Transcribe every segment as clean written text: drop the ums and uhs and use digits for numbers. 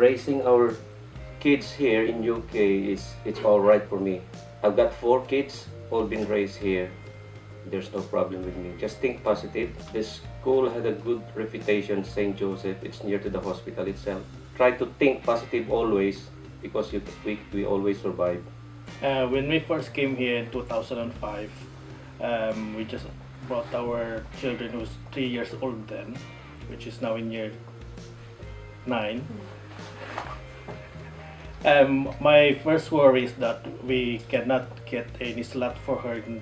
raising our kids here in UK it's all right for me. I've got 4 kids, all been raised here. There's no problem with me. Just think positive. This school had a good reputation, St. Joseph. It's near to the hospital itself. Try to think positive always because we always survive. When we first came here in 2005, we just brought our children who was 3 years old then, which is now in year 9. My first worry is that we cannot get any slot for her in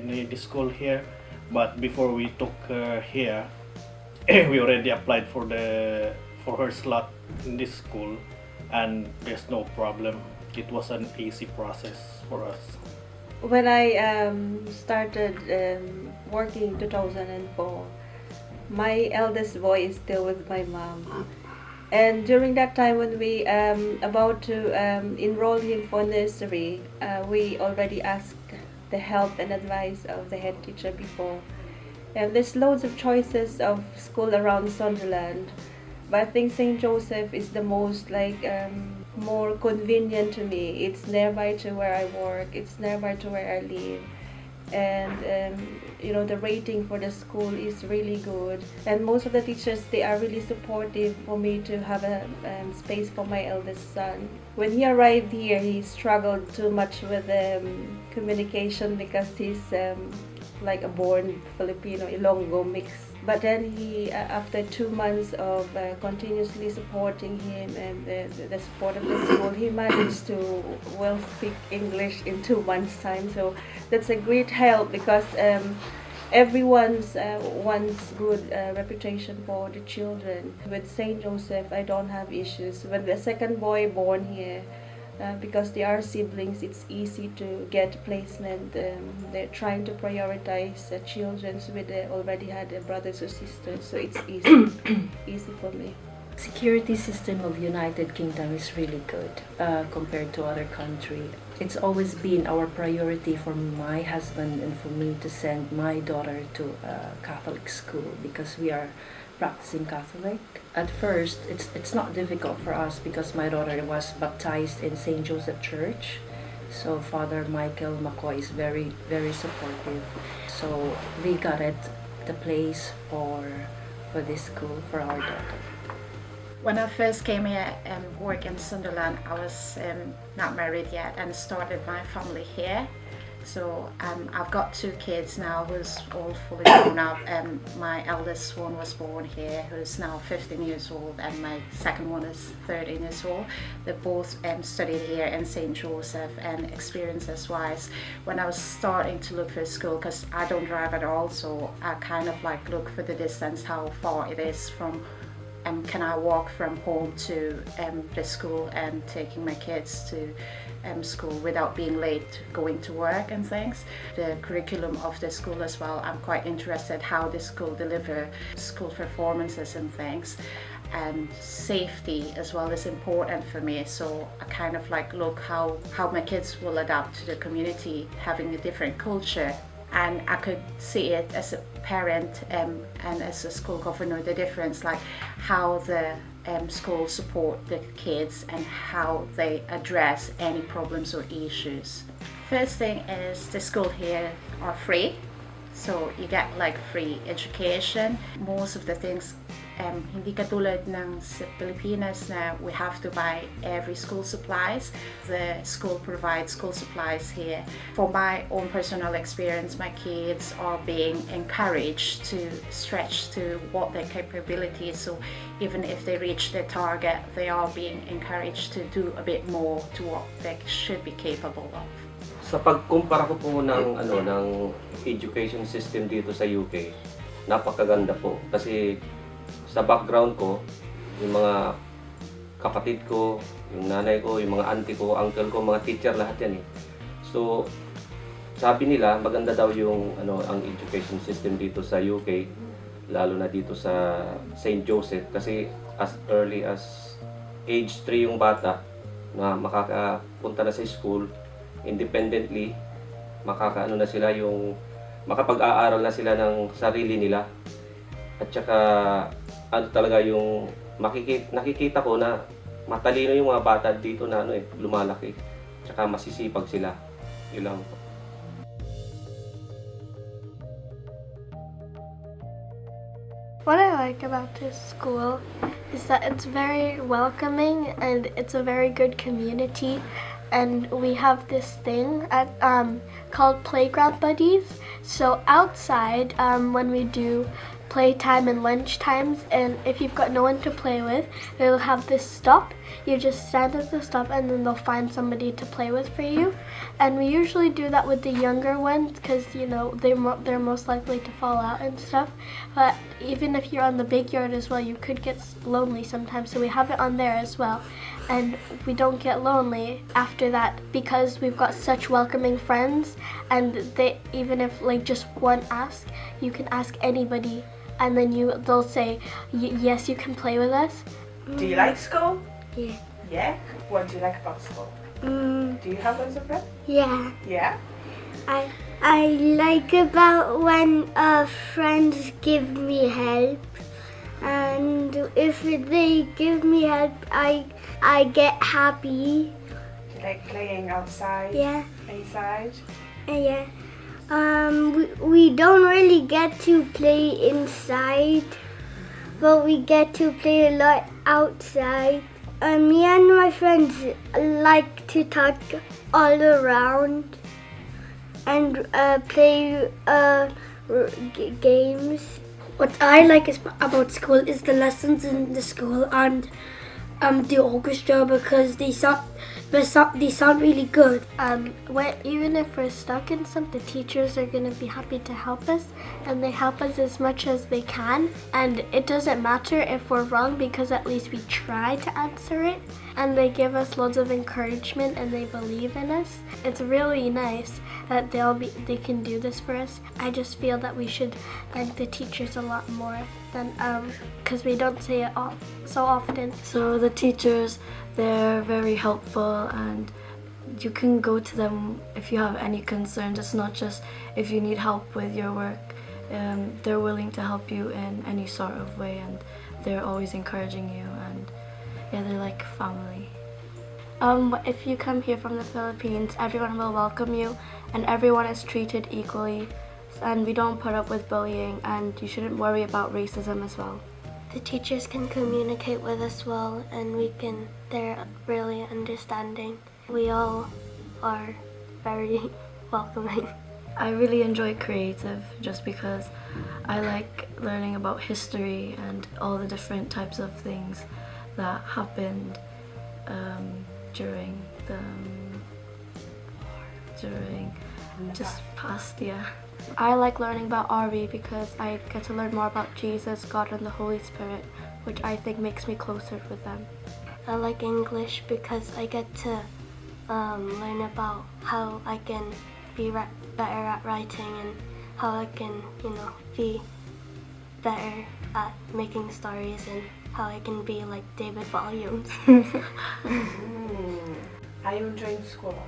the school here. But before we took her here, we already applied for her slot in this school, and there's no problem. It was an easy process for us. When I started working in 2004, my eldest boy is still with my mom. And during that time when we about to enroll him for nursery, we already asked the help and advice of the head teacher before. And there's loads of choices of school around Sunderland, but I think St. Joseph is the most more convenient to me. It's nearby to where I work, it's nearby to where I live. And the rating for the school is really good, and most of the teachers, they are really supportive for me to have a space for my eldest son. When he arrived here, he struggled too much with communication because he's like a born Filipino Ilonggo mix. But then he, after 2 months of continuously supporting him and the support of the school, he managed to well speak English in 2 months' time. So that's a great help because everyone's wants good reputation for the children. With St. Joseph, I don't have issues. When the second boy born here, because they are siblings, it's easy to get placement. They're trying to prioritize children with already had brothers or sisters, so it's easy for me. Security system of United Kingdom is really good compared to other country. It's always been our priority for my husband and for me to send my daughter to a Catholic school because we are practicing Catholic. At first, it's not difficult for us because my daughter was baptized in St. Joseph Church. So Father Michael McCoy is very, very supportive. So we got the place for this school for our daughter. When I first came here and worked in Sunderland, I was not married yet and started my family here. So I've got 2 kids now who's all fully grown up, and my eldest one was born here, who's now 15 years old, and my second one is 13 years old. They both studied here in St. Joseph, and experiences-wise, when I was starting to look for a school, because I don't drive at all, so I kind of look for the distance, how far it is from can I walk from home to the school and taking my kids to school without being late going to work and things. The curriculum of the school as well, I'm quite interested how the school deliver school performances and things. And safety as well is important for me, so I kind of look how my kids will adapt to the community, having a different culture. And I could see it as a parent and as a school governor, the difference, how the school support the kids and how they address any problems or issues. First thing is the school here are free, so you get free education. Most of the things, hindi katulad ng sa Pilipinas na we have to buy every school supplies. The school provides school supplies here. For my own personal experience, my kids are being encouraged to stretch to what their capabilities. So even if they reach their target, they are being encouraged to do a bit more to what they should be capable of. Sa pagkumpara ko po ng education system dito sa UK, napakaganda po kasi sa background ko, yung mga kapatid ko, yung nanay ko, yung mga auntie ko, uncle ko, mga teacher, lahat yan eh. So, sabi nila, maganda daw yung ang education system dito sa UK, lalo na dito sa St. Joseph, kasi as early as age 3 yung bata na makakapunta na sa school, independently, makakaano na sila yung makapag-aaral na sila ng sarili nila. At saka talaga yung nakikita ko na matalino yung mga bata dito na lumalaki. Tsaka masisipag sila. Yun lang po. What I like about this school is that it's very welcoming and it's a very good community. And we have this thing called Playground Buddies. So outside, when we do playtime and lunch times, and if you've got no one to play with, they'll have this stop. You just stand at the stop and then they'll find somebody to play with for you. And we usually do that with the younger ones because, you know, they're most likely to fall out and stuff. But even if you're on the big yard as well, you could get lonely sometimes. So we have it on there as well. And we don't get lonely after that because we've got such welcoming friends, and they, even if like just one asks, you can ask anybody and then they'll say yes, you can play with us. Do you like school? Yeah. Yeah? What do you like about school? Do you have lots of friends? Yeah, Yeah? I like about when friends give me help, and if they give me help, I get happy. Like playing outside? Yeah, Inside? yeah. We don't really get to play inside, but we get to play a lot outside. Me and my friends like to talk all around and play games. What I like about school is the lessons in the school and the orchestra because they sound really good. Even if we're stuck in something, the teachers are going to be happy to help us, and they help us as much as they can. And it doesn't matter if we're wrong because at least we try to answer it. And they give us loads of encouragement and they believe in us. It's really nice that they can do this for us. I just feel that we should thank the teachers a lot more than because we don't say it so often. So the teachers, they're very helpful and you can go to them if you have any concerns. It's not just if you need help with your work. They're willing to help you in any sort of way and they're always encouraging you, and yeah, they're like family. If you come here from the Philippines, everyone will welcome you and everyone is treated equally, and we don't put up with bullying, and you shouldn't worry about racism as well. The teachers can communicate with us well, and they're really understanding. We all are very welcoming. I really enjoy creative just because I like learning about history and all the different types of things that happened during the past year. I like learning about RE because I get to learn more about Jesus, God, and the Holy Spirit, which I think makes me closer with them. I like English because I get to learn about how I can be better at writing and how I can, be better at making stories and how I can be like David Volumes. Are you enjoying school a lot?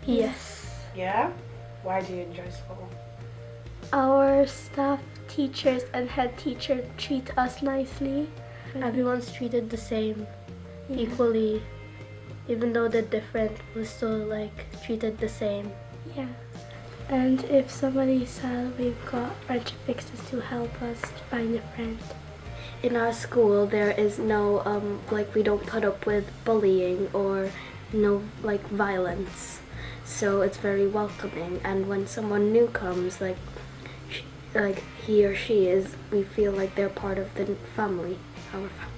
Yes. Yeah? Why do you enjoy school? Our staff, teachers, and head teacher treat us nicely. Everyone's treated the same, equally. Even though they're different, we're still treated the same. Yeah. And if somebody's sad, we've got friendship fixes to help us find a friend. In our school, there is no, we don't put up with bullying or no, violence. So it's very welcoming. And when someone new comes, he or she is, we feel like they're part of the family, our family.